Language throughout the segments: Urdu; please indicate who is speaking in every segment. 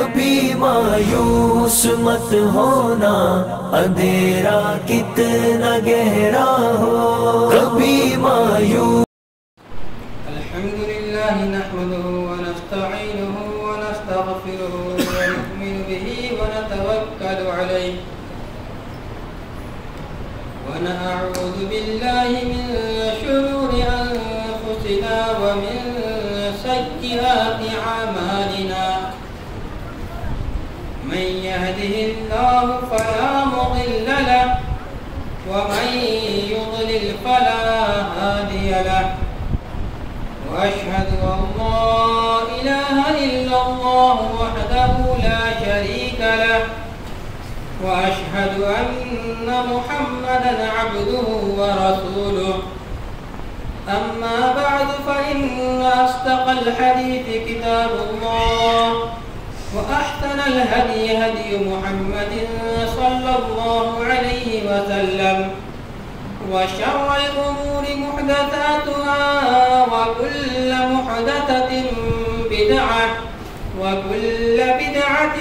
Speaker 1: کبھی مایوس مت ہونا، اندھیرا کتنا گہرا ہو، کبھی مایوس۔
Speaker 2: الحمد للہ نحمده ونستعینه ونستغفره ونؤمن به ونتوکل علیہ ونعوذ باللہ من شرور انفسنا ومن سیئات اعمالنا، من يهده الله فلا مضل له ومن يضلل فلا هادي له، وأشهد أن لا إله إلا الله وحده لا شريك له، وأشهد أن محمدًا عبده ورسوله. أما بعد فإن أصدق الحديث كتاب الله، وأحسن الهدي هدي محمد صلى الله عليه وسلم، وشر الأمور محدثاتها، وكل محدثة بدعة، وكل بدعة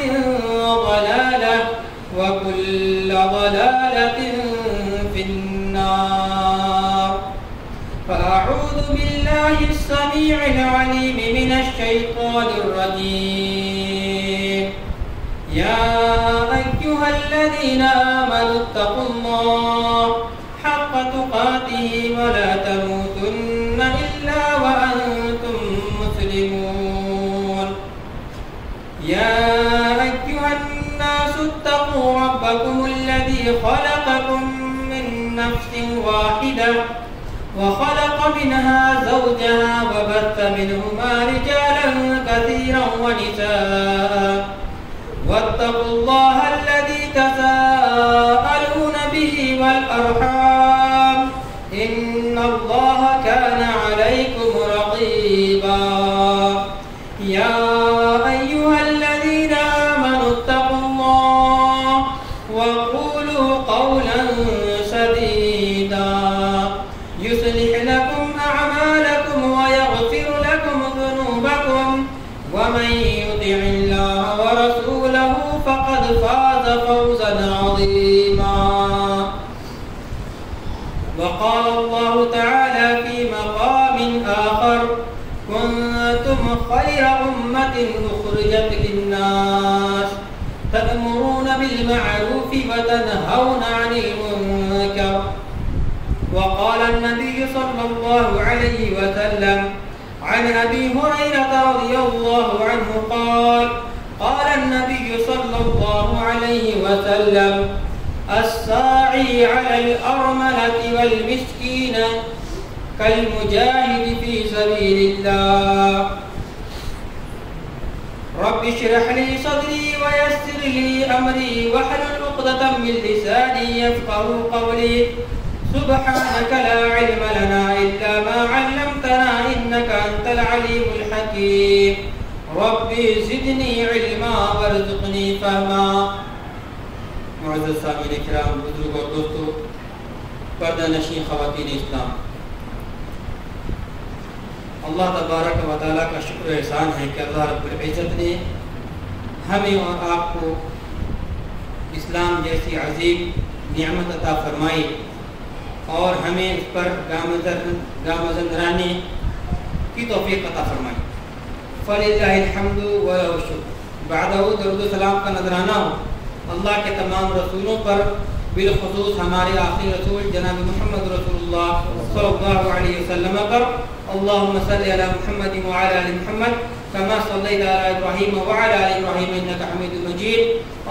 Speaker 2: ضلالة، وكل ضلالة في النار. فأعوذ بالله السميع العليم من الشيطان الرجيم. يا أيها الذين آمنوا اتقوا الله حق تقاته ولا تموتن إلا وأنتم مسلمون. يا أيها الناس اتقوا ربكم الذي خلقكم من نفس واحدة وخلق منها زوجها وبث منهما رجالا كثيرا ونساء، واتقوا الله الذي تساءلون به والأرحام، إن الله كان عليكم رقيبا. يا أيها الذين آمنوا اتقوا الله وقولوا قولا سديدا يصلح لكم أعمالكم ويغفر لكم ذنوبكم، ومن يطع الله ورسوله فقد فاز فوزا عظيما. وقال الله تعالى في مقام آخر: كنتم خير أمة أخرجت للناس تأمرون بالمعروف وتنهون عن المنكر. وقال النبي صلى الله عليه وسلم عن أبي هريرة رضي الله عنه قال: قال النبي صلى الله عليه وسلم: الساعي على الأرملة والمسكين كالمجاهد في سبيل الله. رب اشرح لي صدري ويسر لي أمري واحلل عقدة من لساني يفقهوا قولي. سبحانك لا علم لنا إلا ما علمتنا إنك أنت العليم الحكيم. ربي زدني علما وارزقني فهما. معزز سامعین کرام، بزرگ اور دوستو، پردہ نشین خواتین اسلام، اللہ تبارک و تعالیٰ کا شکر و احسان ہے کہ اللہ رب العزت نے ہمیں اور آپ کو اسلام جیسی عظیم نعمت عطا فرمائی اور ہمیں اس پر گامزن رہنے کی توفیق عطا فرمائی. فللہ الحمد ولہ الشکر. بعدہ درود و سلام کا نذرانہ ہو اللہ کے تمام رسولوں پر، بالخصوص ہمارے آخری رسول جناب محمد رسول اللہ صلی اللہ علیہ وسلم پر. اللہم صلی علی محمد وعلی آل محمد كما صليت على إبراهيم وعلى آل إبراهيم إنك حميد مجيد.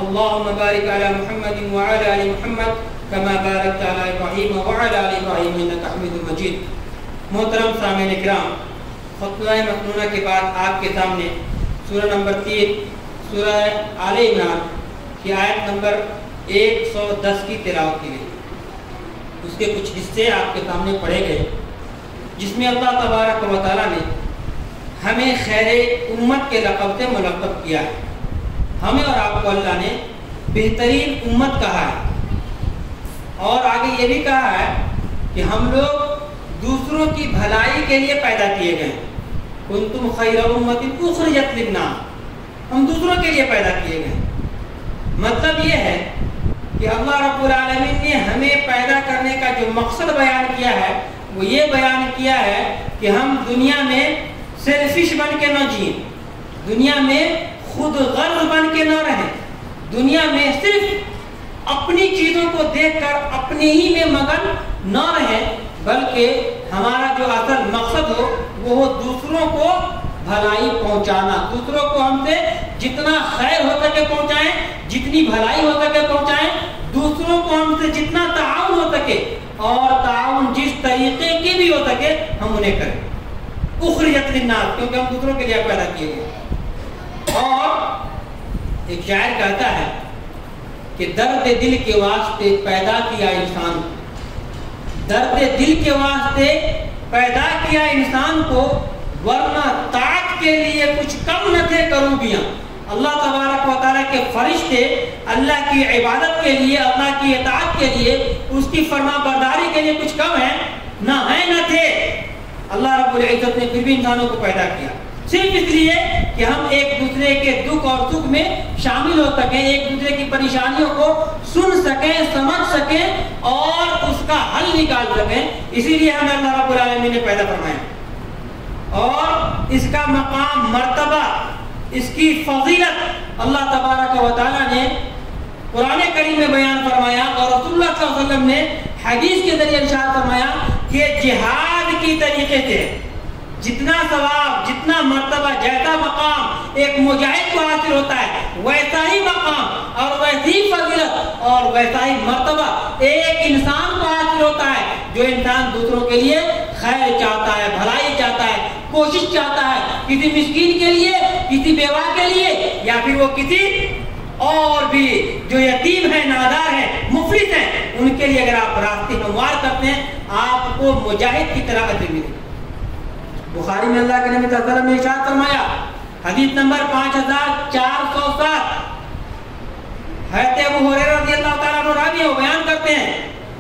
Speaker 2: اللهم بارك على محمد وعلى آل محمد كما باركت على إبراهيم وعلى آل إبراهيم إنك حميد مجيد. محترم سامعین اکرام، خطبہ مسنونہ کے بعد آپ کے سامنے سورہ نمبر 3 سورہ آل عمران کی آیت نمبر 110 کی تلاوت کی گئی. اس کے کچھ حصے آپ کے سامنے پڑھے گئے جس میں اللہ تبارک و تعالیٰ نے ہمیں خیر امت کے لقب سے ملقب کیا ہے. ہمیں اور آپ کو اللہ نے بہترین امت کہا ہے اور آگے یہ بھی کہا ہے کہ ہم لوگ دوسروں کی بھلائی کے لیے پیدا کیے گئے. کنتم خیر امت اخرجت للناس. ہم دوسروں کے لیے پیدا کیے گئے. مطلب یہ ہے کہ اللہ رب العالمین نے ہمیں پیدا کرنے کا جو مقصد بیان کیا ہے وہ یہ بیان کیا ہے کہ ہم دنیا میں سیلفش بن کے نہ جئیں, دنیا میں خود غرض بن کے نہ رہیں, دنیا میں صرف اپنی چیزوں کو دیکھ کر اپنے ہی میں مگن نہ رہیں, بلکہ ہمارا جو اصل مقصد ہو وہ ہو دوسروں کو بھلائی پہنچانا, دوسروں کو ہم سے جتنا خیر ہو سکے پہنچائیں, جتنی بھلائی ہو سکے پہنچائیں, دوسروں کو ہم سے جتنا تعاون ہو سکے اور تعاون جس طریقے کی بھی ہو سکے ہم انہیں کریں. اخرجت للناس, کیونکہ ہم دوسروں کے لیے پیدا کیے گئے. اور ایک شاعر کہتا ہے کہ درد دل کے واسطے پیدا کیا انسان کو, درد دل کے واسطے پیدا کیا انسان کو, ورنہ طاعت کے لیے کچھ کم نہ تھے کروبیاں. اللہ تبارک و تعالیٰ کے فرشتے اللہ کی عبادت کے لیے, اللہ کی اطاعت کے لیے, اس کی فرما برداری کے لیے کچھ کم ہیں نہ ہیں نہ تھے. اللہ رب العزت نے پھر بھی انسانوں کو پیدا کیا صرف اس لیے کہ ہم ایک دوسرے کے دکھ اور سکھ میں شامل ہو سکیں, ایک دوسرے کی پریشانیوں کو سن سکیں, سمجھ سکیں اور اس کا حل نکال سکیں. اسی لیے ہمیں اللہ رب العالمین نے پیدا فرمایا. اور اس کا مقام, مرتبہ, اس کی فضیلت اللہ تبارک و تعالیٰ نے قرآن کریم میں بیان فرمایا اور رسول اللہ صلی اللہ علیہ وسلم نے حدیث کے ذریعے ارشاد فرمایا کہ جہاد کی طریقے سے جتنا ثواب, جتنا مرتبہ, جیسا مقام ایک مجاہد کو حاصل ہوتا ہے, ویسا ہی مقام اور ویسی فضیلت اور ویسا ہی مرتبہ ایک انسان کو حاصل ہوتا ہے جو انسان دوسروں کے لیے خیر چاہتا ہے, بھلائی چاہتا ہے, کوشش چاہتا ہے, کسی مسکین کے لیے, کسی بیوہ کے لیے, یا پھر وہ کسی اور بھی جو یتیم ہیں, نادار ہیں, مفلس ہیں, ان کے لیے اگر آپ راستے ہموار کرتے ہیں آپ کو مجاہد کی طرح اجر ملے گا. بخاری میں اللہ کے نبی صلی اللہ علیہ وسلم نے ارشاد فرمایا, حدیث نمبر 5407, حضرت ابو ہریرہ رضی اللہ تعالیٰ عنہ راوی وہ بیان کرتے ہیں,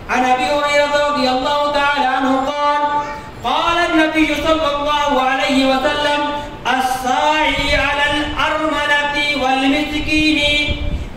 Speaker 2: عن ابی ہریرہ رضی اللہ تعالیٰ عنہ قال قال النبی صلی اللہ علیہ وسلم الساعی علی الارملۃ والمسکین,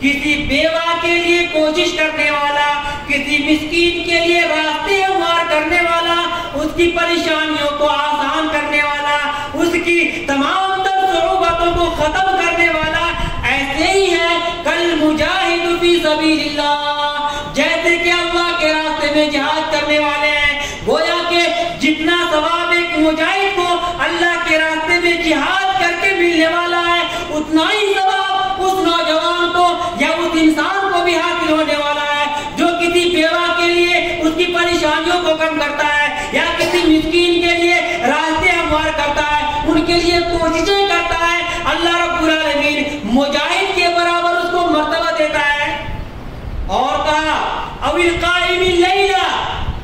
Speaker 2: کسی بیوہ کے لیے کوشش کرنے والا, کسی مسکین کے لیے راستے ہموار کرنے والا, اس کی پریشانیوں کو آسان کرنے والا, اس کی تمام تر صعوبتوں کو ختم کرنے والا, ایسے ہی ہے کل مجاہد فی سبیل اللہ, جیسے کہ اللہ کے راستے میں جہاد کرنے والے ہیں. گویا کہ جتنا ثواب ایک مجاہد کو اللہ کے راستے میں جہاد کر کے ملنے والا ہے, اتنا ہی ثواب اس نوجوان کو یا اس انسان کو بھی حاصل ہونے والا ہے جو کسی بیوہ کے لیے اس کی پریشانیوں کو کم کرتا ہے یا کسی مسکین کے لیے راستے ہموار کرتا ہے, ان کے لیے کوششیں کرتا ہے. اللہ رب العالمین مجاہد کے برابر اس کو مرتبہ دیتا ہے. اور کہا او القائم اللیل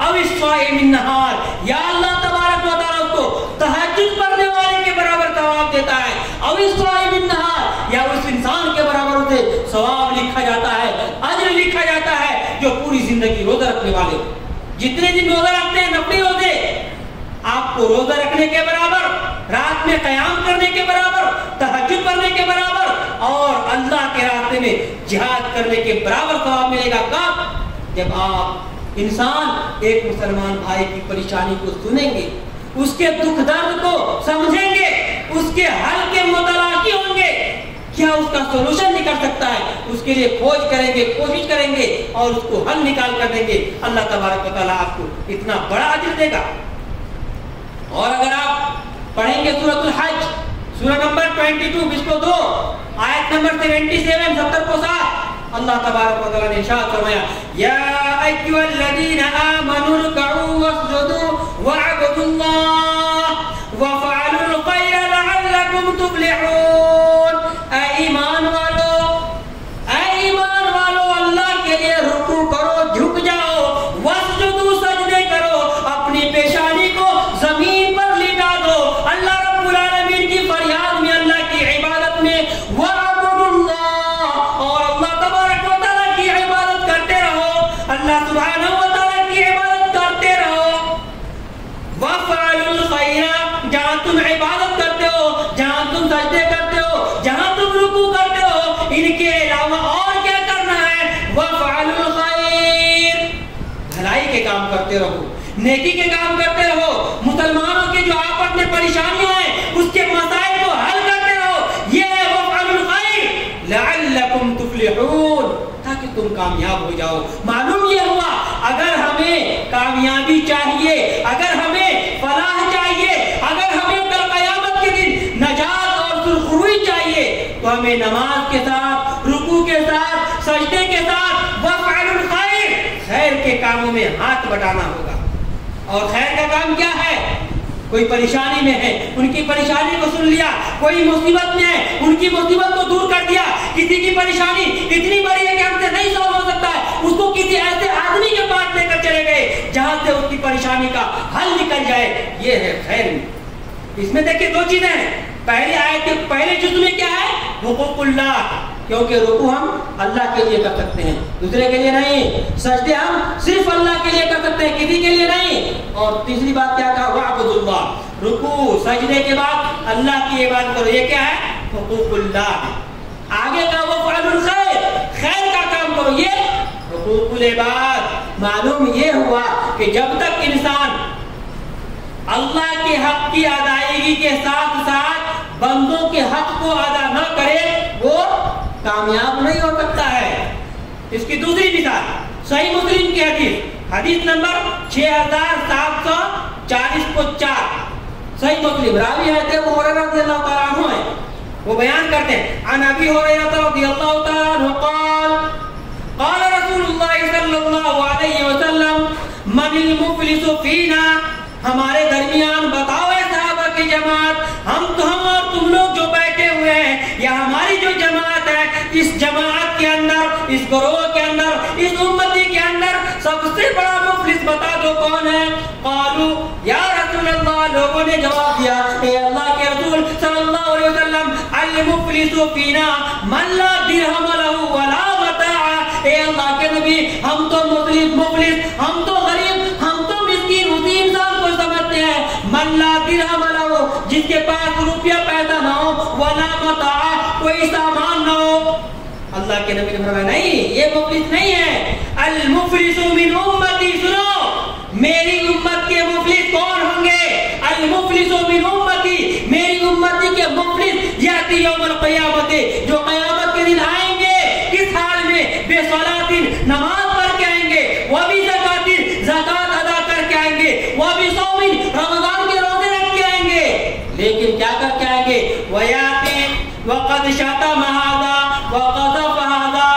Speaker 2: او الصائم النہار, یا اللہ تبارک و تعالیٰ اس کو تہجد پڑھنے والے کے برابر ثواب دیتا ہے, او الصائم النہار, یا اس انسان کے برابر اسے ثواب لکھا جاتا ہے, اجر لکھا جاتا ہے جو پوری زندگی روزہ رکھنے والے. جتنے دن روزہ رکھتے ہیں نفلی روزے, آپ کو روزہ رکھنے کے برابر, رات میں قیام کرنے کے برابر, تہجد پڑھنے کے برابر اور اللہ کے راستے میں جہاد کرنے کے برابر ثواب ملے گا. کب؟ جب آپ انسان ایک مسلمان بھائی کی پریشانی کو سنیں گے, اس کے دکھ درد کو سمجھیں گے, اس کے حل کے متلاشی ہوں گے, کیا اس کا سولوشن نکل سکتا ہے, اس کے لیے کھوج کریں گے, کوشش کریں گے اور اس کو حل نکال کر دیں گے. اللہ تبارک و تعالیٰ آپ کو اتنا بڑا اجر دے گا. اور اگر آپ پڑھیں گے سورۃ الحج, سورہ نمبر 22 22 آیت نمبر 77 70 کو 7, اللہ تبارک و تعالیٰ نے ارشاد فرمایا یا ایھا الذین آمنوا ارکعوا واسجدوا واعبدوا اللہ وفعلوا الخیر لعلکم تفلحون. اے ایمان والو, اے ایمان والو, اللہ کے لیے رکوع کرو, جھک جاؤ, واسجدوا, سجدے کرو, اپنی پیشانی کو زمین پر لٹا دو, اللہ رب العالمین کی فریاد میں, اللہ کی عبادت میں, وعبدوا اللہ, اور اللہ تبارک و تعالیٰ کی عبادت کرتے رہو, اللہ سبحانہ و تعالیٰ کی عبادت کرتے رہو. وفعلوا الخیر, جہاں تم عبادت کرتے ہو, جہاں تم سجدے کرتے ہو, ان کے علاوہ اور کیا کرنا ہے؟ وَفْعَلُوا الْخَيْرَ، بھلائی کے کام کرتے رہو، نیکی کے کام کرتے رہو، مسلمانوں کے جو آپس میں پریشانیاں ہیں اس کے مسائل کو حل کرتے رہو، یہ ہے وَفْعَلُوا الْخَيْرَ لَعَلَّكُمْ تُفْلِحُونَ، تاکہ تم کامیاب ہو جاؤ۔ معلوم یہ ہوا اگر ہمیں کامیابی چاہیے، اگر ہمیں فلاح چاہیے، اگر ہمیں کل قیامت کے دن نجات اور سرخروئی چاہیے تو ہمیں نماز کے ساتھ، رکوع کے ساتھ، سجدے کے ساتھ وَفْعَلُوا الْخَيْرَ، خیر کے کاموں میں ہاتھ بٹانا ہوگا۔ اور خیر کا کام کیا ہے؟ کوئی پریشانی میں ہے، ان کی پریشانی کو سن لیا، کوئی مصیبت میں ہے، ان کی مصیبت کو دور کر دیا، کسی کی پریشانی اتنی بڑی ہے کہ ہم سے نہیں سالو ہو سکتا ہے، اس کو کسی ایسے آدمی کے پاس لے کر چلے گئے جہاں سے اس کی پریشانی کا حل نکل جائے، یہ ہے خیر۔ اس میں دیکھیں دو چیزیں ہیں، پہلی آیت کے پہلے جز میں کیا ہے؟ حقوق اللہ، کیونکہ رکوع ہم اللہ کے لیے کر سکتے ہیں، دوسرے کے لیے نہیں، سجدے ہم صرف اللہ کے لیے کر سکتے ہیں، کسی کے لیے نہیں۔ اور تیسری بات کیا کہا؟ وَاعْبُدُوا اللَّهَ، رکوع سجدے کے بعد اللہ کی عبادت کرو، یہ کیا ہے؟ حقوق اللہ۔ آگے کا وَفْعَلُوا الْخَيْرَ، خیر کا کام کرو، یہ حقوق العباد۔ معلوم یہ ہوا کہ جب تک انسان اللہ کے حق کی ادائیگی کے ساتھ ساتھ بندوں کے حق کو ادا نہ کرے وہ کامیاب نہیں ہو سکتا ہے۔ اس کی دوسری مثال صحیح مسلم کی حدیث نمبر 6740 صحیح مسلم، راوی ہے ابو ہریرہ رضی اللہ تعالیٰ عنہ ہے، وہ بیان کرتے ہیں عن ابی ہریرہ رضی اللہ تعالیٰ عنہ قال قال رسول اللہ صلی اللہ علیہ وسلم من المفلس فینا، ہمارے درمیان بتاؤ اے صحابہ کی جماعت، ہم اور تم لوگ جو بیٹھے ہوئے ہیں یا ہماری جو جماعت ہے، اس جماعت کے اندر، اس گروہ کے اندر، اس امتی کے اندر سب سے بڑا مفلس بتا دو کون ہے؟ قالوا یا رسول اللہ، لوگوں نے جواب دیا اے اللہ کے رسول صلی اللہ علیہ وسلم المفلس فینا من لا درہم لہ ولا متاع، اے اللہ کے نبی ہم تو مفلس، ہم تو غریب، ہم تو مسکین اسی انسان کو سمجھتے ہیں من لا درہم لہ، جس کے پاس روپیہ پیدا نہ ہو، ولا متاع، کوئی سامان نہ ہو۔ اللہ کے نبی نے فرمایا نہیں، یہ مفلس نہیں ہے، المفلس من امتی، سنو میری امت کے مفلس کون ہوں گے؟ المفلس من امتی، میری امتی کے مفلس یاتی یوم القیامت، جو قیامت کے دن آئیں گے کس حال میں؟ بے صلاتن، نماز پڑھ کے آئیں گے، وبزکاتن، زکات ادا کر کے آئیں گے، وبصومن، رمضان کے روزے رکھ کے آئیں گے، لیکن کیا کر کے آئیں گے؟ ویاتی وقد شتم هذا وقذف هذا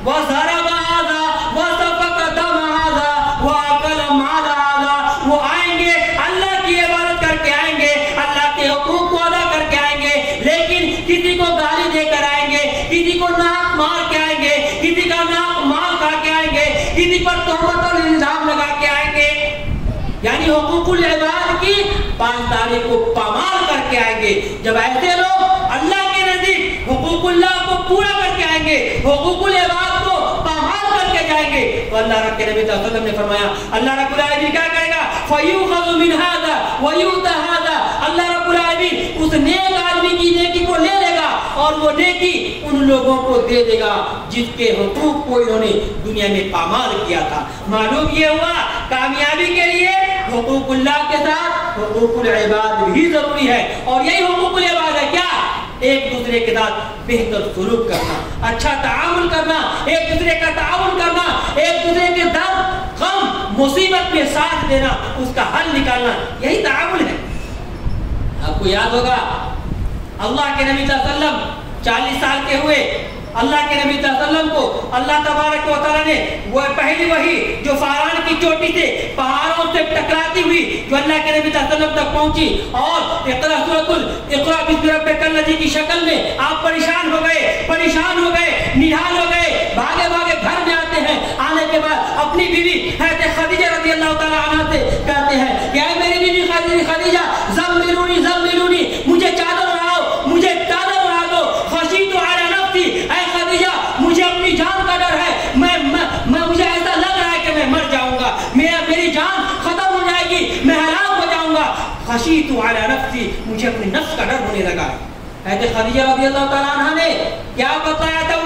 Speaker 2: وضرب هذا وسفك دم هذا واكل مال هذا، وہ آئیں گے اللہ کی عبادت کر کے آئیں گے، اللہ کے حقوق کو ادا کر کے آئیں گے، لیکن کسی کو گالی دے کر آئیں گے، کسی کو ناک مار کے آئیں گے، کسی کا ناک مار کھا کے آئیں گے، کسی پر تہمت اور الزام لگا کے آئیں گے، یعنی حقوق العباد کی 5 تاریخ کو پامال کر کے آئیں گے۔ جب ایسے لوگ اللہ کے نزدیک حقوق اللہ کو پورا کر کے آئیں گے، حقوق العباد کو پامال کر کے جائیں گے، تو اللہ رب کے نبی صلی اللہ علیہ وسلم نے فرمایا اللہ رب العالمین کیا کرے گا؟ فَيُؤْخَذُ مِنْ هَذَا وَيُؤْتَى هَذَا، اللہ رب العالمین اس نیک آدمی کی نیکی کو لے لے گا اور وہ نیکی ان لوگوں کو دے دے گا جس کے حقوق کو انہوں نے دنیا میں پامال کیا تھا۔ معلوم یہ ہوا کامیابی کے لیے حقوق اللہ کے ساتھ حقوق العباد بھی ضروری ہے، اور یہی حقوق العباد ہے کیا؟ ایک دوسرے کے ساتھ بہتر سلوک کرنا، اچھا تعامل کرنا، ایک دوسرے کا تعاون کرنا، ایک دوسرے کے درد غم مصیبت میں ساتھ دینا، اس کا حل نکالنا، یہی تعامل ہے۔ آپ کو یاد ہوگا اللہ کے نبی صلی اللہ علیہ وسلم 40 سال کے ہوئے، اللہ کے نبی صلی اللہ علیہ وسلم کو اللہ تبارک و تعالیٰ نے وہ پہلی وحی جو فاران کی چوٹی سے پہاڑوں سے ٹکراتی ہوئی جو اللہ کے نبی صلی اللہ علیہ وسلم تک پہنچی، اور اقرا بسم ربک الذی کی شکل میں آپ پریشان ہو گئے، نڈھال ہو گئے، بھاگے گھر میں آتے ہیں، آنے کے بعد اپنی بیوی حضرت خدیجہ رضی اللہ تعالیٰ عنہا سے کہتے ہیں کہ اے میری بیوی خدیجہ زملونی مجھے چادر اڑاؤ، مجھے چادر اڑا دو، خشیت علی نفسی، اے خدیجہ مجھے اپنی جان کا ڈر ہے، مجھے ایسا لگ رہا ہے کہ میں مر جاؤں گا، میری جان ختم ہو جائے گی، میں ہلاک ہو جاؤں گا، خشیت علی نفسی، مجھے اپنے نفس کا ڈر ہونے لگا۔ حضرت خدیجہ رضی اللہ تعالیٰ عنہ نے کیا بتایا تھا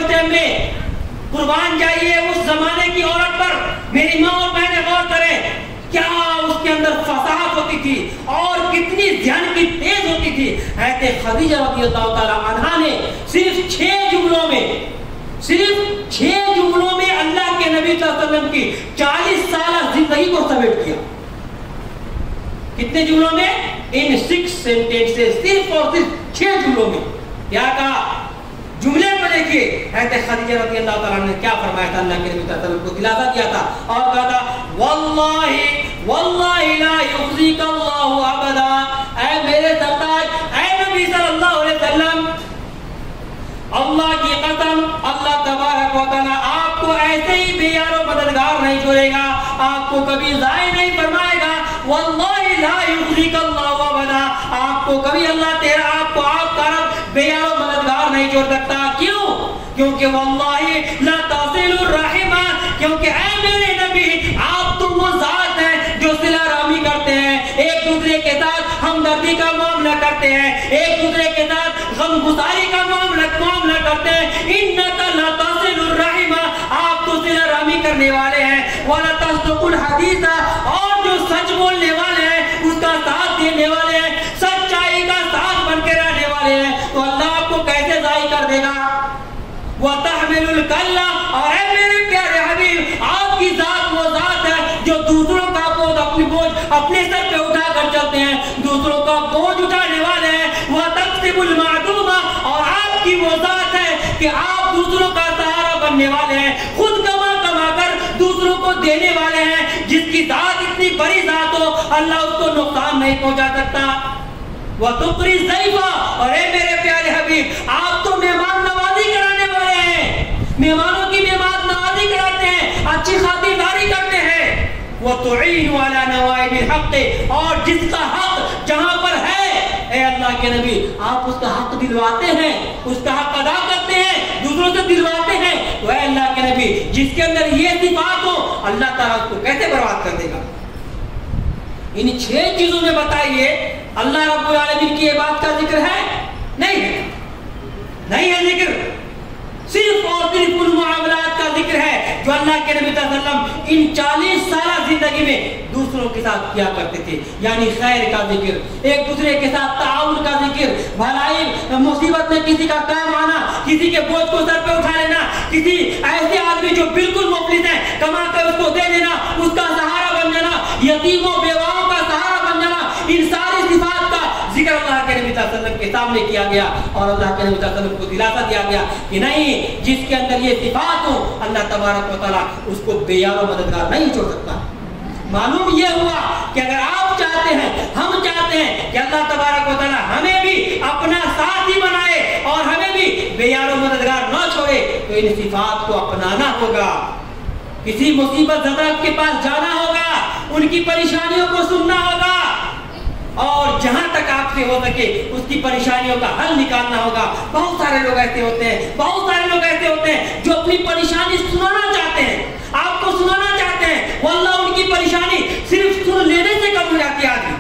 Speaker 2: تھی اور کتنی ذہن کی تیز ہوتی تھی. حضرت خدیجہ رضی اللہ تعالی عنہا نے صرف 6 جملوں میں اللہ کے نبی صلی اللہ علیہ وسلم کی 40 سالہ زندگی کو سمیٹ دیا. کتنے جملوں میں؟ ان 6 sentences، صرف اور صرف 6 جملوں میں. کیا کہا؟ جملے کو دیکھیے، حضرت خدیجہ رضی اللہ تعالیٰ نے کیا فرمایا تھا؟ اللہ کے نبی صلی اللہ علیہ وسلم کو دلاسا دیا تھا اور کہا تھا واللہ لا یخزیک اللہ ابدا. اے میرے سرتاج، اے نبی صلی اللہ علیہ وسلم، اللہ کی قسم، اللہ تبارک و تعالیٰ آپ کو ایسے ہی بے یار و مددگار نہیں چھوڑے گا، آپ کو کبھی ضائع نہیں فرمائے گا. واللہ لا یخزیک اللہ ابدا. آپ کو کبھی اللہ تیرا آپ کا رب بے یار و مددگار نہیں چھوڑ سکتا. کیوں؟ کیونکہ واللہ لا تصل الرحم، کیونکہ اے میرے نبی آپ تو وہ ذات ہیں جو صلہ رحمی کرتے ہیں، ایک دوسرے کے ساتھ ہمدردی کا معاملہ کرتے ہیں، ایک دوسرے کے ساتھ غمگساری کا معاملہ کرتے ہیں. انک لا تصل الرحم، آپ تو صلہ رحمی کرنے والے ہیں. ولا تصدق الحدیث، اور جو سچ بولنے والے ہیں اس کا ساتھ دینے والے ہیں، سچائی کا ساتھ بن کے رہنے والے ہیں. تو اللہ آپ کو کیسے ضائع کر دے گا؟ وَتَحْمِلُ الْكَلَّ، اور اے میرے پیارے حبیب آپ کی ذات وہ ذات ہے جو دوسروں کا بوجھ اپنے سر پہ اٹھا کر چلتے ہیں، دوسروں کا بوجھ اٹھانے والے ہیں. وَتَكْسِبُ الْمَعْدُومَ، اور آپ کی وہ ذات ہے کہ آپ دوسروں کا سہارا بننے والے ہیں، خود کما کر دوسروں کو دینے والے ہیں. جس کی ذات اتنی بڑی ذات ہو اللہ اس کو نقصان نہیں پہنچا سکتا. وَتُقْرِي الضَّيْفَ، اور اے میرے پیارے حبیب آپ تو مہمان نوازی کرانے والے ہیں، مہمانوں کی مہمان نوازی کراتے ہیں، اچھی خاطرداری کرتے ہیں. وَتُعِينُ عَلَى نَوَائِبِ الْحَقِّ، اور جس کا حق جہاں پر ہے اے اللہ کے نبی آپ اس کا حق دلواتے ہیں، اس کا حق ادا کرتے ہیں، دوسروں سے دلواتے ہیں. تو اے اللہ کے نبی جس کے اندر یہ صفات ہو اللہ تعالیٰ اس کو کیسے برباد کر دے گا؟ ان 6 چیزوں میں بتائیے اللہ رب العالمین کی یہ بات کا ذکر ہے؟ نہیں ہے ذکر. صرف اور صرف ان معاملات کا ذکر ہے جو اللہ کے نبی صلی اللہ علیہ وسلم ان 40 سالہ زندگی میں دوسروں کے ساتھ کیا کرتے تھے. یعنی خیر کا ذکر، ایک دوسرے کے ساتھ تعاون کا ذکر، بھلائی مصیبت میں کسی کا کام آنا، کسی کے بوجھ کو سر پہ اٹھا لینا، کسی ایسے آدمی جو بالکل مفلس ہے کما کر اس کو دے دینا، اس کا سہارا بن جانا، یتیموں بیواؤں کا سہارا بن جانا. ان ساری صفات کا ذکر اللہ کے نبی صلی اللہ علیہ وسلم کے سامنے کیا گیا اور اللہ کے نبی صلی اللہ علیہ وسلم کو دلاسا دیا گیا کہ نہیں، جس کے اندر یہ صفات ہو اللہ تبارک و تعالیٰ اس کو بے یار و مددگار نہیں چھوڑ سکتا. معلوم یہ ہوا کہ اگر آپ چاہتے ہیں، ہم چاہتے ہیں کہ اللہ تبارک و تعالیٰ ہمیں بھی اپنا ساتھی بنائے اور ہمیں بھی بے یار و مددگار نہ چھوڑے، تو ان صفات کو اپنانا ہوگا. کسی مصیبت زدہ کے پاس جانا ہوگا، ان کی پریشانیوں کو سننا ہوگا اور جہاں تک آپ سے ہو سکے اس کی پریشانیوں کا حل نکالنا ہوگا. بہت سارے لوگ ایسے ہوتے ہیں جو اپنی پریشانی سنانا چاہتے ہیں، آپ کو سنانا چاہتے ہیں، واللہ ان کی پریشانی صرف سن لینے سے کم ہو جاتی ہے. آدمی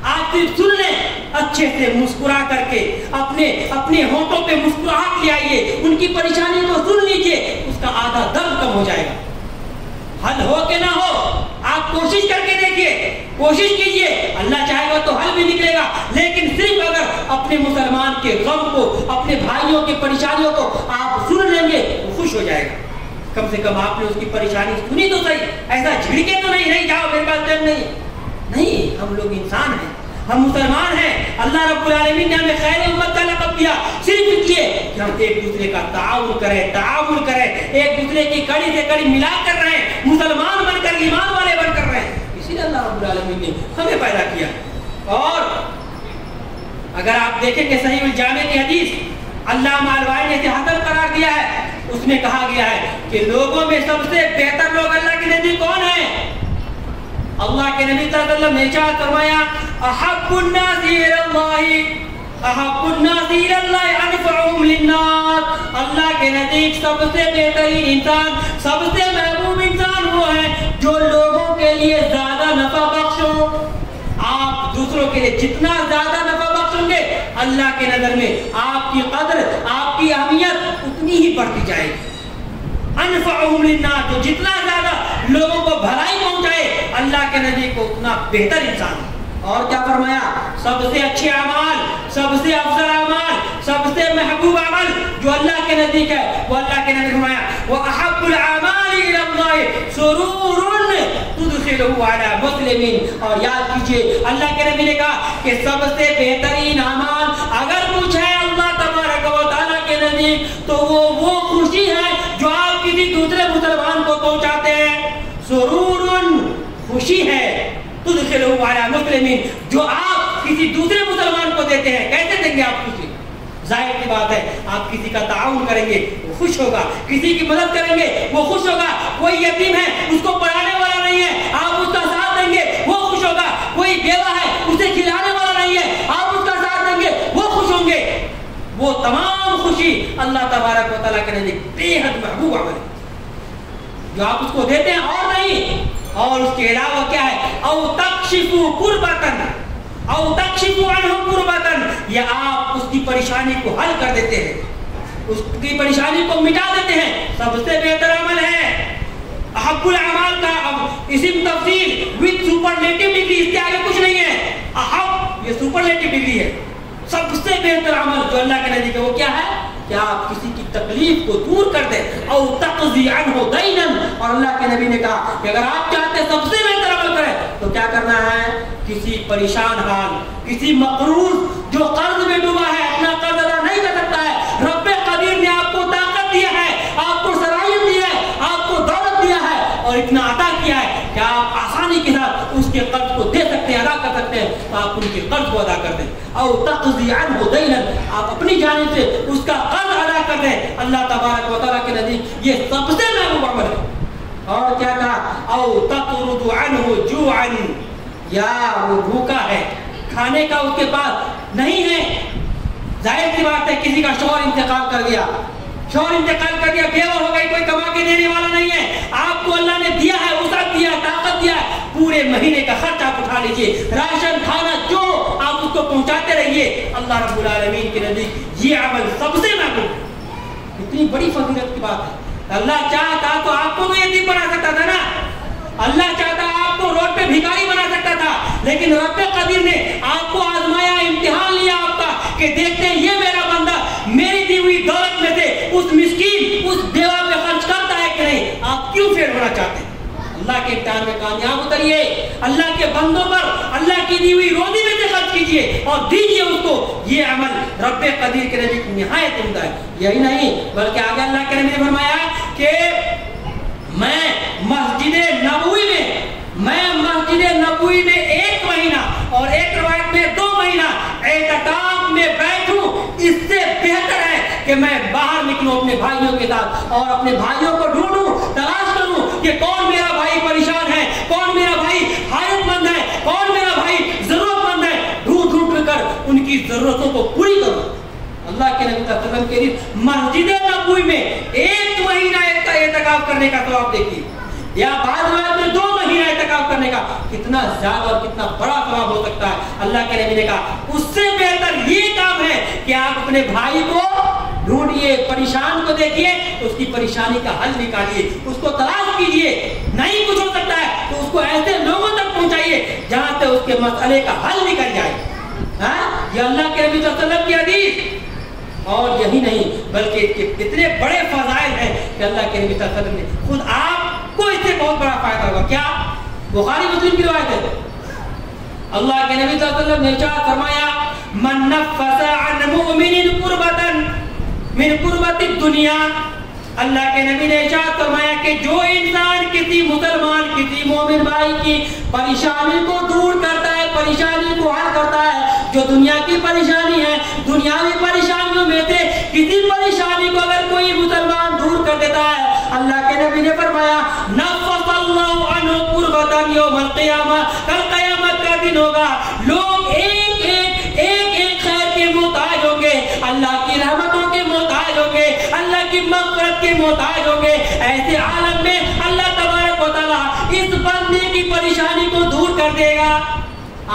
Speaker 2: آپ صرف سن لیں، اچھے سے مسکرا کر کے اپنے ہونٹوں پہ مسکراہٹ لے آئیے، ان کی پریشانی کو سن لیجئے، اس کا آدھا درد کم ہو جائے گا. حل ہو کہ نہ ہو آپ کوشش کر کے دیکھیے، کوشش کیجئے، اللہ چاہے گا تو حل بھی نکلے گا. لیکن صرف اگر اپنے مسلمان کے غم کو، اپنے بھائیوں کی پریشانیوں کو آپ سن لیں گے وہ خوش ہو جائے گا. کم سے کم آپ نے اس کی پریشانی سنی تو صحیح، ایسا جھڑکے تو نہیں جاؤ میرے پاس ٹائم نہیں. ہم لوگ انسان ہیں، ہم مسلمان ہیں. اللہ رب العالمین نے ہمیں خیر امت کا لقب دیا صرف اس لیے کہ ہم ایک دوسرے کا تعاون کریں، ایک دوسرے کی کڑی سے کڑی ملا کر رہیں، مسلمان بن کر، ایمان والے بن کر رہیں. اسی لیے اللہ رب العالمین نے ہمیں پیدا کیا. اور اگر آپ دیکھیں کہ صحیح الجامع کی حدیث علامہ الوانی نے اسے حسن قرار دیا ہے، اس میں کہا گیا ہے کہ لوگوں میں سب سے بہتر لوگ اللہ کے نزدیک کون ہیں؟ اللہ کے نبی صلی اللہ علیہ وسلم نے ارشاد فرمایا احب الناس الى اللہ انفعهم للناس. اللہ کے نزدیک سب سے بہترین انسان، سب سے محبوب انسان وہ ہے جو لوگوں کے لیے زیادہ نفع بخش ہو. آپ دوسروں کے لیے جتنا زیادہ نفع بخشیں گے اللہ کے نظر میں آپ کی قدر، آپ کی اہمیت اتنی ہی بڑھتی جائے گی. انفعهم للناس، جو جتنا زیادہ لوگوں کو بھلائی پہنچائے اللہ کے نبی کو اتنا بہتر انسان. اور کیا فرمایا؟ سب سے اچھے اعمال، سب سے افضل اعمال، سب سے محبوب عمل جو اللہ کے نزدیک ہے وہ اللہ کے نبی فرمایا وَأَحَبُّ الْأَعْمَالِ إِلَى اللَّهِ سُرُورٌ تُدْخِلُهُ عَلَى مُسْلِمٍ۔ اور یاد کیجئے اللہ کے نبی نے کہا کہ سب سے بہترین اعمال اگر کچھ ہے اللہ تبارک و تعالیٰ کے نزدیک تو وہ خوشی ہے جو آپ کسی دوسرے مسلمان کو پہنچاتے ہیں۔ سرور خوشی ہے، تدخلوا علی مسلمین جو آپ کسی دوسرے مسلمان کو دیتے ہیں۔ کیسے دیں گے آپ خوشی؟ ظاہر کی بات ہے آپ کسی کا تعاون کریں گے وہ خوش ہوگا، کسی کی مدد کریں گے وہ خوش ہوگا، کوئی یتیم ہے اس کو پڑھانے والا نہیں ہے آپ اس کا ساتھ دیں گے وہ خوش ہوگا، کوئی بیوہ ہے اسے کھلانے والا نہیں ہے آپ اس کا ساتھ دیں گے وہ خوش ہوں گے۔ وہ تمام خوشی اللہ تبارک و تعالیٰ کے نزدیک بے حد محبوب عمل ہے جو آپ اس کو دیتے ہیں اور نہیں۔ اور اس کے علاوہ کیا ہے؟ او تکشفوا کربتن، او تکشفوا عنہ کربتن، یا آپ اس کی پریشانی کو حل کر دیتے ہیں، اس کی پریشانی کو مٹا دیتے ہیں، سب سے بہتر عمل ہے۔ احب الاعمال کا اب اسم تفصیل وتھ سپرلیٹو ڈگری، اس کے آگے کچھ نہیں ہے، احب یہ سپرلیٹو ڈگری ہے۔ سب سے بہتر عمل جو اللہ کے نزدیک ہے وہ کیا ہے؟ کہ آپ کسی کی تکلیف کو دور کر دیں، او تقضی عنہ دینا۔ اور اللہ کے نبی نے کہا کہ اگر آپ چاہتے سب سے بہتر عمل کریں تو کیا کرنا ہے؟ کسی پریشان حال، کسی مقروض جو قرض میں ڈوبا ہے، اپنا قرض ادا نہیں کر سکتا ہے، رب قدیر نے آپ کو طاقت دیا ہے، آپ کو صلاحیت دی ہے، آپ کو دولت دیا ہے اور اتنا عطا کیا ہے کہ آپ آسانی کے ساتھ اس کے قرض کو دے سکتے ہیں، ادا کر سکتے ہیں، تو آپ ان کے قرض کو ادا کر دیں۔ او تقضی عنہ دینا، آپ اپنی جانب سے اس کا قرض ادا کر دیں، اللہ تبارک و تعالیٰ کے نزدیک یہ سب سے محبوب عمل ہے۔ اور کیا کہا؟ او تطرد عنہ جوعا، یا وہ بھوکا ہے، کھانے کا اس کے پاس نہیں ہے، ظاہر سی بات ہے کسی کا شوہر انتقال کر گیا، شوہر انتقال کر گیا، بیوہ ہو گئی، کوئی کما کے دینے والا نہیں ہے، آپ کو اللہ نے دیا ہے، وسعت دیا ہے، طاقت دیا ہے، پورے مہینے کا خرچ آپ اٹھا لیجئے، راشن کھانا جو آپ اس کو پہنچاتے رہیے، اللہ رب العالمین کے نزدیک یہ عمل سب سے محبوب۔ اتنی بڑی فضیلت کی بات ہے۔ اللہ چاہتا تو آپ کو تو یتیم بنا سکتا تھا نا، اللہ چاہتا آپ کو روڈ پہ بھکاری بنا سکتا تھا، لیکن رب قدیر نے آپ کو آزمایا، امتحان لیا آپ کا کہ دیکھتے ہیں یہ میرا بندہ میری دی ہوئی دولت میں سے اس مسکین اس بیوہ پہ خرچ کرتا ہے کہ نہیں، آپ کیوں فیل ہونا چاہتے ہیں؟ اللہ کے امتحان میں کامیاب اتریے، اللہ کے بندوں پر اللہ کی دی ہوئی روزی میں سے خرچ کیجئے اور دیجئے اس کو۔ یہ عمل رب قدیر کے نزدیک نہایت عمدہ ہے۔ یہی نہیں بلکہ آگے اللہ کے نبی نے فرمایا کہ میں مسجد نبوی میں 1 مہینہ اور ایک روایت میں 2 مہینہ اعتکاف میں بیٹھوں، اس سے بہتر ہے کہ میں باہر نکلوں اپنے بھائیوں کے ساتھ اور اپنے بھائیوں کو ڈھونڈوں، تلاش کروں کہ کون میرا بھائی پریشان ہے، کون میرا بھائی حاجت مند ہے، کون میرا بھائی ضرورت مند ہے، ڈھونڈ کر ان کی ضرورتوں کو پوری کروں۔ اللہ کے نبی صلی اللہ علیہ وسلم کے لیے مسجد نبوی میں 1 مہینہ اعتکاف کرنے کا ثواب دیکھیے، یا بعض روایت میں 2 مہینہ اعتکاف کرنے کا کتنا زیادہ اور کتنا بڑا ثواب ہو سکتا ہے۔ اللہ کے نبی نے کہا اس سے بہتر یہ کام ہے کہ آپ اپنے بھائی کو ڈھونڈیے، پریشان کو دیکھیے، اس کی پریشانی کا حل نکالیے، اس کو تلاش کیجیے، نہیں کچھ ہو سکتا ہے تو اس کو ایسے لوگوں تک پہنچائیے جہاں سے اس کے مسئلے کا حل نکل جائے۔ یہ اللہ کے نبی صلی اللہ علیہ وسلم کی حدیث۔ اور یہی نہیں بلکہ اس کے اتنے بڑے فضائل ہیں کہ اللہ کے نبی صلی اللہ علیہ وسلم نے خود آپ کو اس سے بہت بڑا فائدہ ہوگا۔ کیا؟ بخاری مسلم کی روایت ہے، اللہ کے نبی صلی اللہ علیہ وسلم نے ارشاد فرمایا من نفس عن مؤمن کربۃ من کربۃ الدنیا، اللہ کے نبی نے ارشاد فرمایا کہ جو انسان کسی مسلمان کسی مومن بھائی کی پریشانی کو دور کرتا ہے، پریشانی کو حل کرتا ہے، جو دنیا کی پریشانی ہے، دنیاوی پریشانیوں میں سے کسی پریشانی کو اگر کوئی مسلمان دور کر دیتا ہے، اللہ کے نبی نے فرمایا نفس اللہ عنہ کربۃ یوم القیامہ، کل قیامت کا دن ہوگا، لوگ ایک ایک خیر کے محتاج ہوں گے، اللہ کی رحمتوں کے محتاج ہوں گے، اللہ کی مغفرت کے محتاج ہوں گے۔ ایسے عالم میں اللہ تبارک و تعالیٰ اس بندے کی پریشانی کو دور کر دے گا۔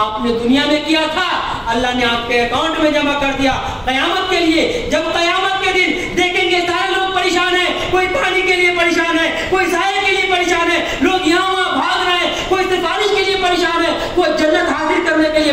Speaker 2: آپ نے دنیا میں کیا تھا، اللہ نے آپ کے اکاؤنٹ میں جمع کر دیا قیامت کے لیے۔ جب قیامت کے دن دیکھیں گے سارے لوگ پریشان ہیں، کوئی پانی کے لیے پریشان ہے، کوئی سائے کے لیے پریشان ہے، لوگ یہاں وہاں بھاگ رہے ہیں، کوئی سفارش کے لیے پریشان ہے، کوئی جنت حاصل کرنے کے لیے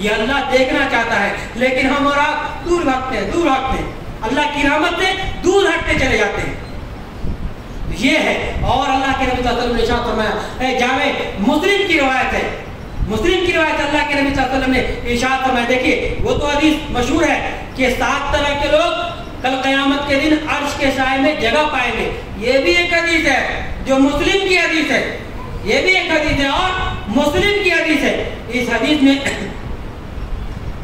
Speaker 2: یہ اللہ دیکھنا چاہتا ہے، لیکن ہم اور آپ دور بھاگتے ہیں، اللہ کی رحمت سے دور ہٹتے چلے جاتے ہیں. یہ ہے. اور اللہ کے نبی صلی اللہ علیہ وسلم نے ارشاد فرمایا، جامع مسلم کی روایت ہے، اللہ کے نبی صلی اللہ علیہ وسلم نے ارشاد فرمایا. دیکھیے وہ تو حدیث مشہور ہے کہ 7 طرح کے لوگ کل قیامت کے دن عرش کے سائے میں جگہ پائیں گے. یہ بھی ایک حدیث ہے جو مسلم کی حدیث ہے، یہ بھی ایک حدیث ہے اور مسلم کی حدیث ہے. اس حدیث میں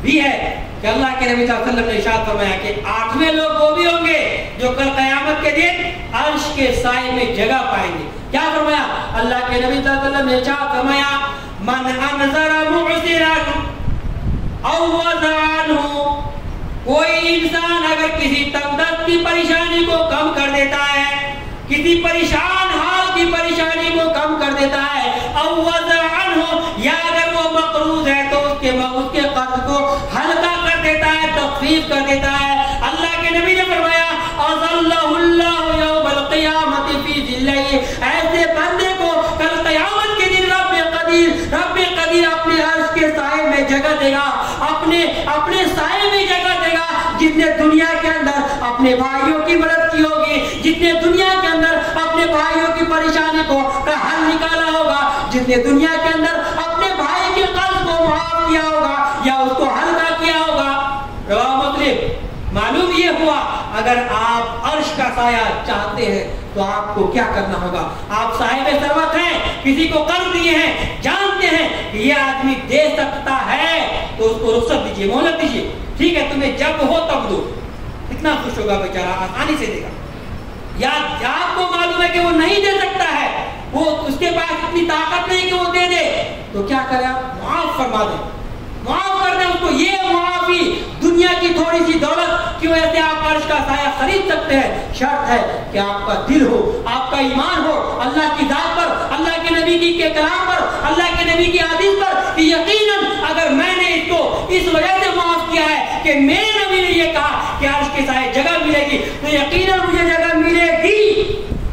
Speaker 2: بھی ہے کہ اللہ کے نبی صلی اللہ علیہ وسلم نے ارشاد فرمایا کہ 8ویں لوگ وہ بھی ہوں گے جو کل قیامت کے دن عرش کے سائے میں جگہ پائیں گے. کیا فرمایا؟ اللہ کے نبی صلی اللہ علیہ وسلم نے ارشاد فرمایا، من انذر معسرا او وضع عنہ، کوئی انسان اگر کسی تنگ دست کی پریشانی کو کم کر دیتا ہے، کسی پریشان حال کی پریشانی کو کم کر دیتا ہے، او وضع عنہ، یا اگر وہ مقروض ہے تو اس کے قرض کو ہلکا کر دیتا ہے، تخفیف کر دیتا ہے. اللہ کے نبی نے فرمایا اظلہ اللہ یوم القیامت فی ظلہ، ایسے بندے کو کل قیامت کے دن رب قدیر اپنے عرش کے سائے میں جگہ دے گا، اپنے سائے میں جگہ دے گا. جس نے دنیا کے اندر اپنے بھائیوں کی مدد کی ہوگی، جس نے دنیا کے اندر اپنے بھائیوں کی پریشانی کو حل نکالا ہوگا، جس نے دنیا کے اندر اپنے بھائی کے قرض کو معاف کیا ہوگا یا اس کو ہلکا کیا ہوگا. رواہ مسلم. معلوم یہ ہوا اگر آپ عرش کا سایہ چاہتے ہیں تو آپ کو کیا کرنا ہوگا. آپ صاحب ثروت ہیں، کسی کو قرض دیے ہیں، جانتے ہیں کہ یہ آدمی دے سکتا ہے تو اس کو رخصت دیجیے، مہلت دیجیے. ٹھیک ہے، تمہیں جب ہو تب دو. کتنا خوش ہوگا بیچارہ، آسانی سے دے گا. یا آپ کو معلوم ہے کہ وہ نہیں دے سکتا ہے، وہ اس کے پاس اتنی طاقت نہیں کہ وہ دے دے، تو کیا کرے؟ معاف فرما دیں، معاف کر دیں اس کو. یہ معافی دنیا کی تھوڑی سی دولت کی وجہ سے آپ عرش کا سایہ خرید سکتے ہیں. شرط ہے کہ آپ کا دل ہو، آپ کا ایمان ہو اللہ کی ذات پر، اللہ کے نبی کے کلام پر، اللہ کے نبی کی حدیث پر کہ یقیناً اگر میں نے اس کو اس وجہ سے معاف کیا ہے کہ میرے نبی نے یہ کہا کہ عرش کے سائے جگہ ملے گی تو یقیناً مجھے جگہ ملے گی.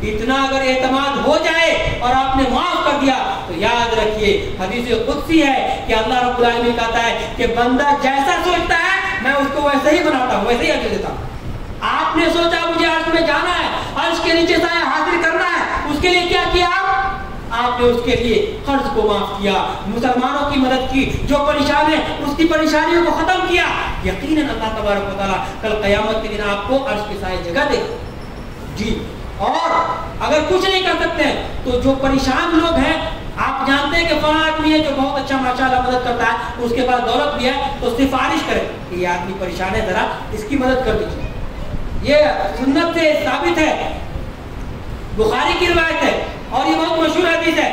Speaker 2: اتنا اگر اعتماد ہو جائے اور آپ نے معاف کر دیا تو یاد رکھیے حدیث قدسی ہے کہ اللہ رب العالمین کہتا ہے کہ بندہ جیسا سوچتا ہے میں اس کو ویسے ہی بناتا ہوں، ویسے ہی اجر دیتا ہوں. آپ نے سوچا مجھے عرش میں جانا ہے، عرش کے نیچے سایہ حاصل کرنا ہے، اس کے لیے کیا کیا؟ آپ نے اس کے لیے قرض کو معاف کیا، مسلمانوں کی مدد کی، جو پریشان ہے اس کی پریشانیوں کو ختم کیا. یقیناً اللہ تبارک و تعالیٰ کل قیامت کے دن آپ کو عرش کے سائے جگہ دے گا. جی. اور اگر کچھ نہیں کر سکتے ہیں تو جو پریشان لوگ ہیں، آپ جانتے ہیں کہ فلاں آدمی ہے جو بہت اچھا ماشاءاللہ مدد کرتا ہے، اس کے پاس دولت بھی ہے، تو سفارش کریں کہ یہ آدمی پریشان ہے، ذرا اس کی مدد کر دیجیے. یہ سنت سے ثابت ہے، بخاری کی روایت ہے اور یہ بہت مشہور حدیث ہے.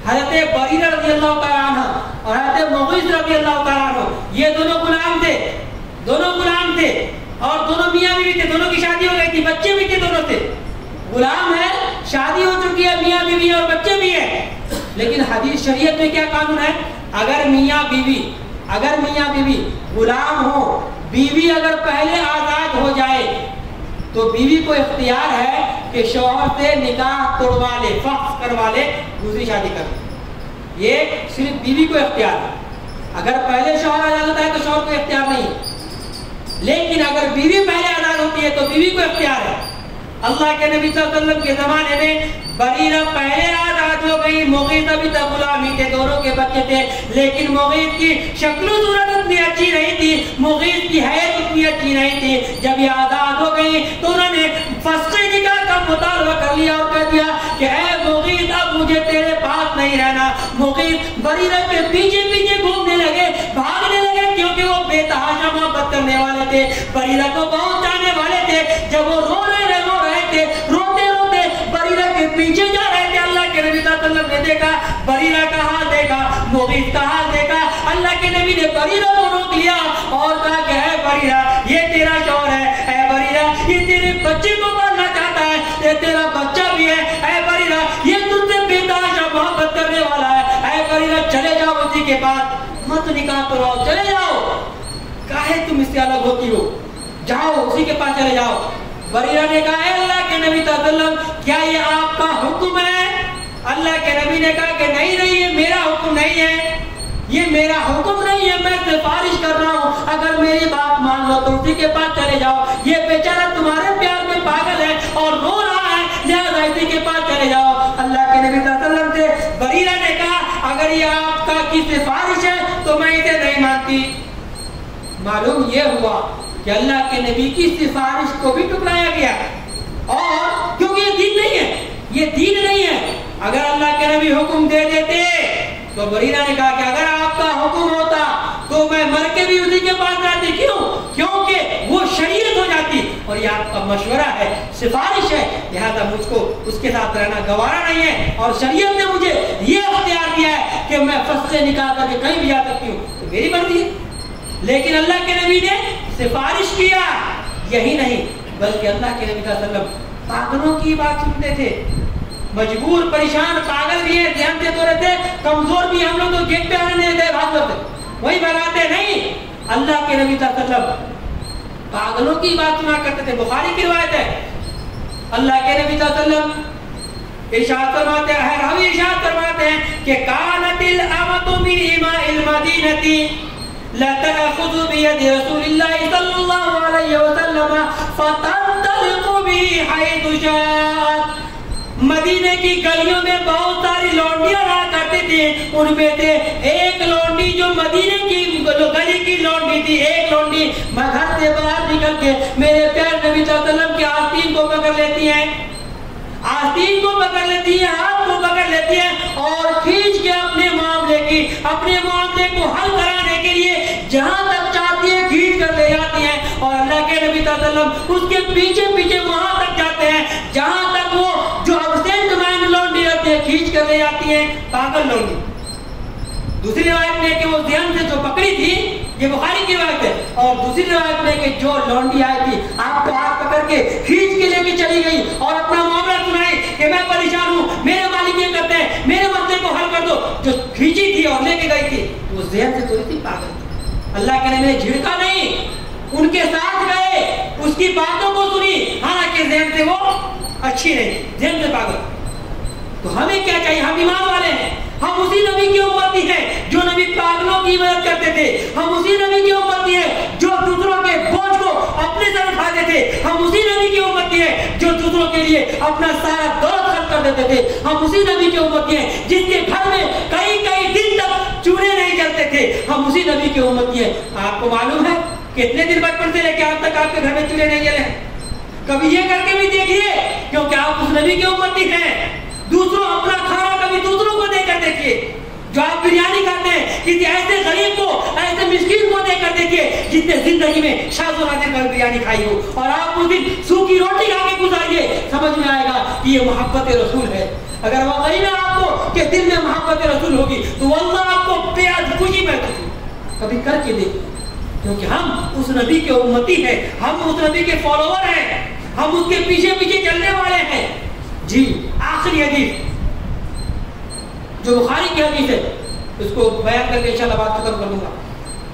Speaker 2: حضرت بریرہ رضی اللہ تعالیٰ عنہ اور حضرت مغیث رضی اللہ تعالیٰ عنہ، یہ دونوں غلام تھے اور دونوں میاں بیوی تھے. دونوں کی شادی ہو گئی تھی، بچے بھی تھے دونوں سے. غلام ہے، شادی ہو چکی ہے، میاں بیوی اور بچے بھی ہیں. لیکن حدیث شریعت میں کیا قانون ہے؟ اگر میاں بیوی غلام ہو، بیوی اگر پہلے آزاد ہو جائے تو بیوی کو اختیار ہے کہ شوہر سے نکاح توڑوا لے، فسخ کروا لے، دوسری شادی کر لے. یہ صرف بیوی کو اختیار ہے. اگر پہلے شوہر آزاد ہوتا ہے تو شوہر کو اختیار نہیں ہے. لیکن اگر بیوی پہلے آزاد ہوتی ہے تو بیوی کو اختیار ہے. اللہ کے نبی صلی اللہ علیہ وسلم کے زمانے میں بریرہ پہلے آزاد ہو گئی، مغیث ابھی تک غلام ہی تھے، دونوں کے بچے تھے. لیکن مغیث کی شکل و صورت اتنی اچھی نہیں تھی، مغیث کی حیثیت اتنی اچھی نہیں تھی. جب یہ آزاد ہو گئی تو انہوں نے فسخ نکاح کا مطالبہ کر لیا اور کہہ دیا کہ اے مغیث اب مجھے تیرے پاس نہیں رہنا. مغیث بریرہ کے پیچھے پیچھے گھومنے لگے، بھاگنے لگے، کیونکہ وہ بے تحاشا محبت کرنے والے تھے، بریرہ کو پہنچانے والے تھے. جب وہ روتے روتے بریرہ کے پیچھے جا رہے تھے، اللہ کے نبی صلی اللہ علیہ وسلم نے دیکھا، بریرہ کا حال دیکھا، مغیث کا حال دیکھا. اللہ کے نبی نے بریرہ کو روک لیا اور کہا کہ اے بریرہ، یہ تیرا شوہر ہے، اے بریرہ یہ تیرے بچے کو مارنا چاہتا ہے، یہ تیرا بچہ بھی ہے، اے بریرہ یہ تجھ سے بے تحاشا محبت کرنے والا ہے، اے بریرہ چلے جاؤ اسی کے پاس، مت نکاح کرواؤ، چلے جاؤ. کاہے تم اس سے الگ ہوتی ہو، جاؤ اسی کے پاس چلے جاؤ. بریرہ نے کہا اے اللہ کے نبی صلی اللہ علیہ وسلم کیا یہ آپ کا حکم ہے؟ اللہ کے نبی نے کہا کہ نہیں یہ میرا حکم نہیں ہے، یہ میرا حکم نہیں ہے، میں سفارش کر رہا ہوں، اگر میری بات مان لو تو اسی کے پاس چلے جاؤ، یہ بیچارہ تمہارے پیار میں پاگل ہے اور رو رہا ہے، لہذا اسی کے پاس چلے جاؤ۔ اللہ کے نبی صلی اللہ علیہ وسلم سے بریرہ نے کہا اگر یہ آپ کا کی سفارش ہے تو میں اسے نہیں مانتی۔ معلوم یہ ہوا کہ اللہ کے نبی کی سفارش کو بھی ٹکرایا گیا، اور کیونکہ یہ دین نہیں ہے، یہ دین نہیں ہے۔ اگر اللہ کے نبی حکم دے دیتے تو بریرہ نے کہا کہ اگر آپ کا حکم ہوتا تو میں مر کے بھی اسی کے پاس جاتی، کیوں؟ کیونکہ وہ شریعت ہو جاتی، اور یہ آپ کا مشورہ ہے، سفارش ہے، لہذا مجھ کو اس کے ساتھ رہنا گوارا نہیں ہے، اور شریعت نے مجھے یہ اختیار دیا ہے کہ میں فسخ نکاح کر کے کہیں بھی جا سکتی ہوں، تو میری مرضی ہے۔ لیکن اللہ کے نبی نے سفارش کیا، یہی نہیں بلکہ اللہ کے نبی صلی اللہ علیہ وسلم پاگلوں کی بات سنتے تھے، مجبور پریشان پاگل بھی ہیں، دھیان دے تو رہتے، کمزور بھی ہم لوگ تو گیٹ پہ آنے نہیں دے بھاگ کرتے، وہی بھگاتے نہیں۔ اللہ کے نبی صلی اللہ علیہ وسلم پاگلوں کی بات سنا کرتے تھے، بخاری کی روایت ہے۔ اللہ کے نبی صلی اللہ علیہ وسلم ارشاد فرماتے ہیں، راوی ارشاد فرماتے ہیں کہ کانت الامۃ من اماء المدینہ لتأخذ بید رسول اللہ صلی اللہ علیہ وسلم فتنطلق به حیث شاءت۔ مدینے کی گلیوں میں بہت ساری لونڈیاں رہا کرتی تھی، ان میں سے ایک لونڈی جو مدینے کی گلی کی لونڈی تھی، ایک لونڈی گھر سے باہر نکل کے میرے پیارے نبی صلی اللہ علیہ وسلم کی آستین کو پکڑ لیتی ہیں، آستین کو پکڑ لیتی ہے، ہاتھ کو پکڑ لیتی ہے، اور کھینچ کے اپنے معاملے کو حل کرانے کے لیے جہاں تک چاہتی ہے کھینچ کر لے جاتی ہیں، اور اللہ کے نبی صلی اللہ علیہ وسلم اس کے پیچھے پیچھے وہاں تک جاتے ہیں جہاں تک وہ جو ابسینٹ مائنڈ لونڈی رہتی ہے کھینچ کر لے جاتی ہیں، پاگل لونڈی۔ دوسری روایت میں کہ وہ ذہن سے جو پکڑی تھی، یہ بخاری کی روایت ہے، اور دوسری روایت میں کہ جو لونڈی آئی تھی آپ کو ہاتھ پکڑ کے کھینچ کے لے کے چلی گئی اور اپنا معاملہ سنائی کہ میں پریشان ہوں، میرے مالک یہ کرتے ہیں، میرے مسئلے کو حل کر دو، جو کھینچی تھی اور لے کے گئی تھی وہ ذہن سے تھوڑی تھی، پاگل تھی۔ اللہ کے نبی نے جھڑکا نہیں، ان کے ساتھ گئے، اس کی باتوں کو سنی، حالانکہ ذہن سے وہ اچھی نہیں، ذہن سے پاگل۔ تو ہمیں کیا چاہیے؟ ہم ایمان والے ہیں، ہم اسی نبی کی امتی ہیں جو نبی پاگلوں کی مدد کرتے تھے، ہم اسی نبی کی امتی ہیں جو دوسروں کے بوجھ کو اپنے سر اٹھاتے تھے، ہم اسی نبی کی امتی ہیں جو دوسروں کے لیے اپنا سارا دولت خرچ کر دیتے تھے، ہم اسی نبی کی امتی ہیں جس کے گھر میں کئی کئی دن تک چولہے نہیں جلتے تھے، ہم اسی نبی کی امتی ہیں۔ آپ کو معلوم ہے کتنے دن بچپن سے لے کے آج تک آپ کے گھر میں چولہے نہیں جلے ہیں؟ کبھی یہ کر کے بھی دیکھیے، کیونکہ آپ اس نبی کی امتی ہیں۔ دوسروں اپنا کھانا کبھی دوسروں کو دے کر دیکھیے، جو آپ بریانی کھاتے ہیں کسی ایسے غریب کو، ایسے مسکین کو دے کر دیکھیے جس نے زندگی میں شاذ و نادر کبھی بریانی کھائی ہو، اور آپ اس دن سوکھی روٹی کھا کے گزاریے، سمجھ میں آئے گا کہ یہ محبت رسول ہے۔ اگر وہ غریب ہے آپ کو کہ دل میں محبت رسول ہوگی تو واللہ آپ کو بے حد خوشی محسوس ہوگی۔ کبھی کر کے دیکھیے، کیونکہ ہم اس نبی کے امتی ہیں، ہم اس نبی کے فالوور ہیں، ہم اس کے پیچھے پیچھے چلنے والے ہیں۔ جی آخری حدیث جو بخاری کی حدیث ہے، اس کو بیان کر کے انشاءاللہ بات ختم کر دوں گا۔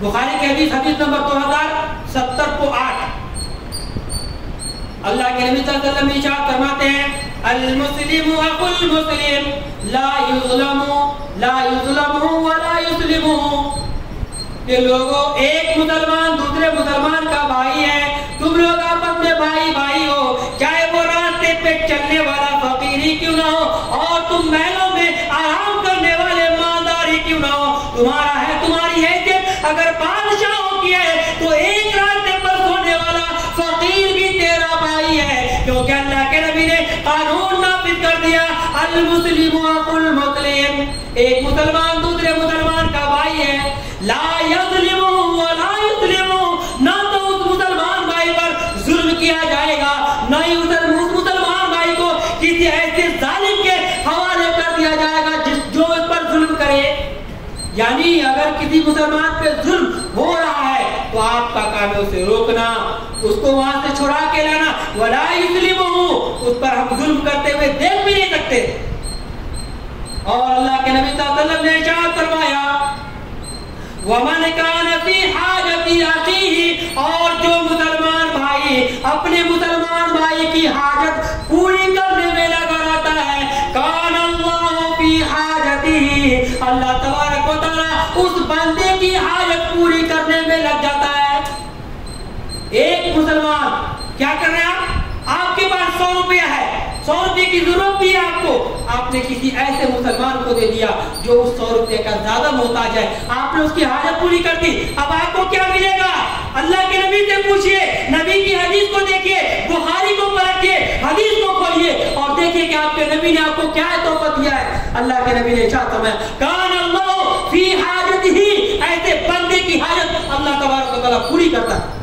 Speaker 2: بخاری کی حدیث حدیث نمبر 2070 اللہ کے نبی صلی اللہ علیہ وسلم ارشاد فرماتے ہیں، المسلم اخو المسلم لا یظلم ولا یسلم۔ کہ لوگوں، ایک مسلمان دوسرے مسلمان کا بھائی ہے، تم لوگ آپس میں بھائی بھائی ہو، چاہے وہ راستے پہ چلنے والا فقیر ہی کیوں نہ ہو، اور تم محلوں میں آرام کرنے والے مالدار ہی کیوں نہ ہو، تمہارا ہے تمہاری حیثیت اگر بادشاہوں کی ہے تو ایک راستے پر سونے والا فقیر بھی تیرا بھائی ہے، کیونکہ اللہ کے نبی نے قانون نافذ کر دیا، المسلم اخو المسلم، ایک مسلمان دوسرے مسلمان کا بھائی ہے، لا یظلم ولا یظلم، نہ تو اس مسلمان بھائی پر ظلم کیا جائے گا، نہ ہی اس مسلمان بھائی کو کسی ایسے ظالم کے حوالے کر دیا جائے گا جو اس پر ظلم کرے۔ یعنی اگر کسی مسلمان پہ ظلم ہو رہا ہے تو آپ کا کام ہے اسے روکنا، اس کو وہاں سے چھڑا کے لانا، ولا یظلم، اس پر ہم ظلم کرتے ہوئے دیکھ بھی نہیں سکتے۔ اور اللہ کے نبی صلی اللہ علیہ وسلم نے ارشاد فرمایا، وَمَنْ كَانَ فِي حَاجَةِ أَخِيهِ، اور جو مسلمان بھائی اپنے مسلمان بھائی کی حاجت پوری کرنے میں لگا رہتا ہے، كَانَ اللَّهُ فِي حَاجَتِهِ، اللہ تبارک و تعالیٰ اس روپے کی ضرورت بھی ہے آپ کو, آپ نے کسی ایسے مسلمان کو دے دیا جو اس 100 روپے کا زیادہ محتاج ہے, آپ نے اس کی حاجت پوری کر دی, اب آپ کو کیا ملے گا؟ اللہ کے نبی سے پوچھئے, نبی کی حدیث کو دیکھیے, بخاری کو پلٹیے, حدیث کو کھولیے اور دیکھیے کہ آپ کے نبی نے آپ کو کیا تحفہ دیا ہے. اللہ کے نبی نے ارشاد فرمایا, کان اللہ فی حاجتہ, ایسے بندے کی حاجت اللہ تبارک و تعالیٰ پوری کرتا ہے.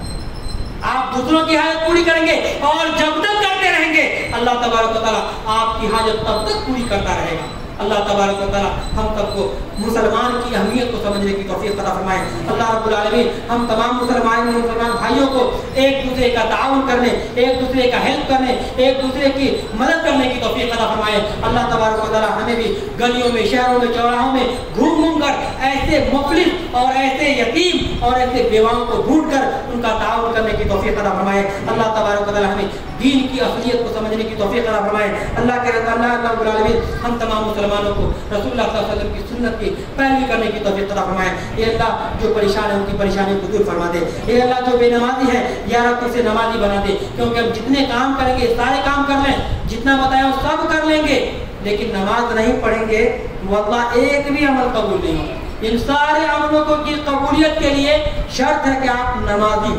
Speaker 2: آپ دوسروں کی حاجت پوری کریں گے اور جب تک کرتے رہیں گے اللہ تبارک و تعالیٰ آپ کی حاجت تب تک پوری کرتا رہے گا. اللہ تبارک و تعالیٰ ہم سب کو مسلمان کی اہمیت کو سمجھنے کی توفیق عطا فرمائے. اللہ رب العالمین ہم تمام مسلمان بھائیوں کو ایک دوسرے کا تعاون کرنے, ایک دوسرے کا ہیلپ کرنے, ایک دوسرے کی مدد کرنے کی توفیق عطا فرمائے. اللہ تبارک و تعالیٰ ہمیں بھی گلیوں میں, شہروں میں, چوراہوں میں گھوم گھوم کر ایسے مفلس اور ایسے یتیم اور ایسے بیواؤں کو ڈھونڈ کر ان کا تعاون کرنے کی توفیق عطا فرمائے. اللہ تبارک و تعالیٰ ہمیں دین کی اصلیت کو سمجھنے کی توفیق عطا فرمائے. اللہ کے اللہ رب العالمین ہم تمام مسلمانوں کو رسول اللہ صلی اللہ علیہ وسلم کی سنت کی پیروی کرنے کی توفیق عطا فرمائے. اے اللہ جو پریشان ہیں ان کی پریشانیوں کو دور فرما دے. اے اللہ جو بے نمازی ہے یا رب اسے نمازی بنا دے, کیونکہ ہم جتنے کام کریں گے سارے کام کر لیں, جتنا بتایا وہ سب کر لیں گے, لیکن نماز نہیں پڑھیں گے واللہ ایک بھی عمل قبول نہیں ہوگا. ان سارے عملوں کو کی قبولیت کے لیے شرط ہے کہ آپ نمازی,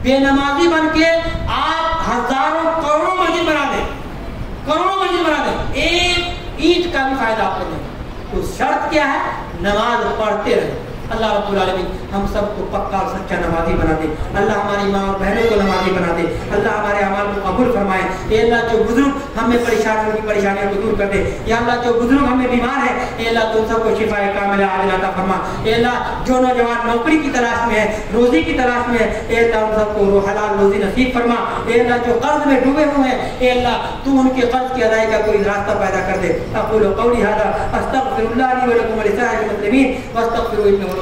Speaker 2: بے نمازی بن کے آپ ہزاروں کروڑوں مسجد بنا دیں, کروڑوں مسجد بنا دیں, ایک اینٹ کا بھی فائدہ آپ کو نہیں. تو شرط کیا ہے؟ نماز پڑھتے رہے. اللہ رب العالمین ہم سب کو پکا اور سچا نمازی بنا دے. اللہ ہماری ماں اور بہنوں کو نمازی بنا دے. اللہ ہمارے اعمال کو قبول فرمائے. اے اللہ جو بزرگ ہمیں پریشانیوں کی پریشانیوں کو دور کر دے. یا اللہ جو بزرگ ہمیں بیمار ہے, اے اللہ تم سب کو شفا کاملہ عاجلہ عطا فرما. اے اللہ جو نوجوان نوکری کی تلاش میں ہے, روزی کی تلاش میں ہے, اے اللہ ہم سب کو حلال روزی نصیب فرما. اے اللہ جو قرض میں ڈوبے ہوئے ہیں, اے اللہ تو ان کے قرض کی ادائیگی کا کوئی راستہ پیدا کر دے. اقول قولی ھذا استغفر اللہ لی ولکم ولسائر المسلمین واستغفروہ انہ